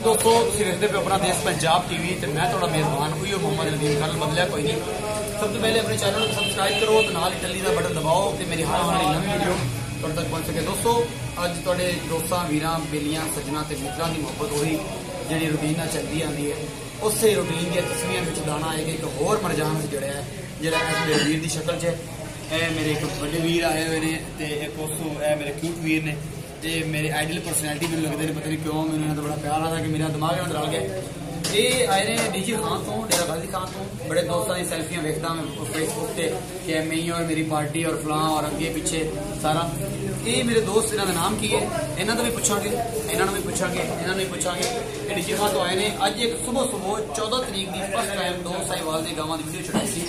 दोस्तों तुसीं देखदे पे अपना देश पंजाब टीवी ते मैं तुहाडा मेज़बान हुई मोहम्मद नदीम खान बदलिया कोई नहीं। सब तो पहले अपने चैनल को सब्सक्राइब करो तो नाल टल्ली का बटन दबाओ कि मेरी हर आने वाली नवी वीडियो तुहाडे तक पहुंच सके। दोस्तों अज तुहाडे दोस्तां वीरां बेलियां सज्जना ते मित्रां दी मुहब्बत होई जिहड़ी रूटीन नाल चलदी आंदी है उस रूटीन दी तस्वीरां विच दाना है कि एक होर मरजान जड़िया है जिहड़ा इस मेरे वीर दी शक्ल च है। मेरे एक बड़े वीर आए हुए ने ते एक उसो है मेरे क्यूट वीर ने ते मेरे आइडियल पर्सनैलिटी मैंने लगते हैं पता नहीं क्यों मैंने तो बड़ा प्यार आता कि मेरा दिमाग अंदर आ गया। ये आए ने डीजी खान तो डेरा गाजी खान तो बड़े दोस्तों की सेल्फियां देखता मैं फेसबुक से कि मैं और मेरी पार्टी और फलां और अगे पिछे सारा। ये मेरे दोस्त इन्हों का नाम की है इन्हों का भी पूछांगे इन्होंने भी पूछांगे इन्होंने भी पूछांगे। ये डीजी खान तो आए ने अज एक सुबह 14 तरीक की फर्स्ट टाइम दो साहिवाल की गांव की वीडियो चढ़ाई थी।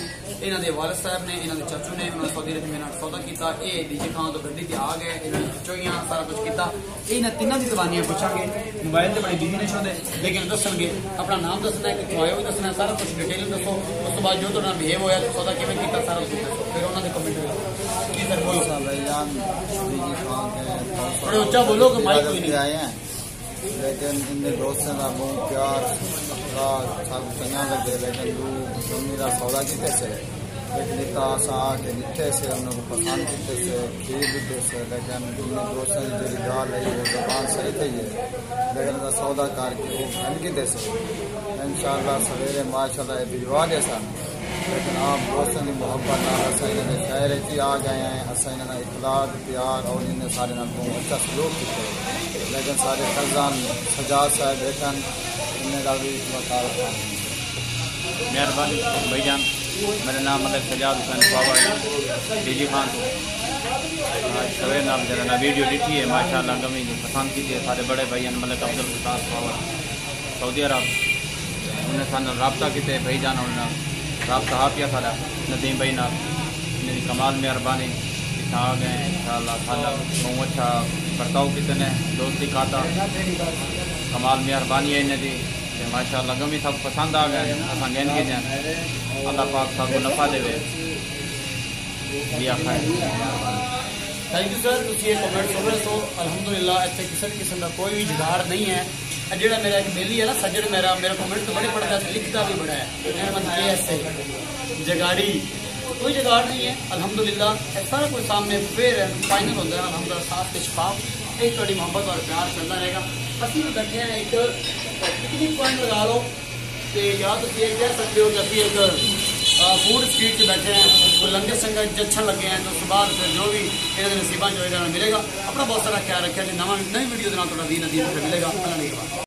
इन्हों के वालिद साहब ने इन्हों के चाचू ने उन्होंने सऊदी अरब मेरे नाल सौदा किया। ये डीजी खान तो गड्डी ते आ गए इन्होंने चोइयां सारा कुछ किया। इन्होंने तिन्हों की जबानियां पूछांगे मोबाइल से बड़ी बिजी नहीं चाहते लेकिन दसणगे अपना नाम दसना है कितों आए हो दसना है सारा कुछ डिटेल दसो। उस बाद जो तुहाडा बिहेव होया सौदा किवें कीता सारा कुछ दसो फिर उन्होंने कमेंट की सर बोलो थोड़े उच्चा बोलो कि माइक कोई नहीं आए हैं लेकिन इन्हें दोस्तों का बहुत प्यार सब चंगा लगे लेकिन तू मेरा सौदा कितने से लेकिन इतना आशा के दिते से उन्होंने पसंद किते से खीर दिते से लेकिन इन्हें दोस्तों की जी गाल है वो जबान सही थी है लेकिन का सौदा करके वो बन किते से इंशाअल्लाह सवेरे माशाअल्लाह भिजवा दे सन। लेकिन आप दोस्तों की मोहब्बत नाल असा इन्हें शहर आ गए हैं असा इन्हें इखलाक प्यार और इन्हें सारे नाल बहुत अच्छा सलूक किया। लेकिन सारे फर्जान सजाद साहब बैठन इन्हें का भी मेहरबानी भाईजान। मेरा नाम मतलब सजाद हुसैन पावर डीजी खान तो सवेरे नाम जरा ना वीडियो दिखी है माशाअल्लाह गमी जो पसंद की थी सारे बड़े भाई मतलब अब्दुल फताह पावर सऊदी अरब उन्हें सान रबता किए भाईजान उन्हें रबता हापिया सारा नदीम भाई नाल इन्हें कमाल मेहरबानी इतना आ गए इंशाअल्लाह साला बहुत अच्छा बर्ताव कितने दोस्ती खाता कमाल मेहरबानी है इन्हें दी माशाअल्लाह गमी सब पसंद आ गए असा गहन के जाए अल्लाह पाक सबको नफा देवे लिया खाए। थैंक यू सर तुम ये कमेंट सुन रहे हो अलहमदुलिल्लाह इतने किसी किस्म का कोई भी जुगाड़ नहीं है। जो मेरा एक बेली है ना सज्जन मेरा कमेंट तो बड़े पढ़ता है लिखता भी बड़ा है जगाड़ी कोई जुगाड़ नहीं है अलहमदुलिल्लाह सारा कुछ सामने फिर फाइनल होता है अलहमदुलिल्लाह साफ के शफाफ एक थोड़ी मोहब्बत और प्यार चलता रहेगा। अभी बैठे हैं एक पिकनिक पॉइंट लगा लो तो या तो ये कह सकते हो कि अभी एक फूड स्ट्रीट से बैठे हैं वो लंगर संगर अच्छा लगे हैं तो उसके बाद फिर जो भी इन्होंने नसीबा जो मिलेगा। अपना बहुत सारा ख्याल रखा नई वीडियो के नाल तुहाडा वीर नदीम मिलेगा।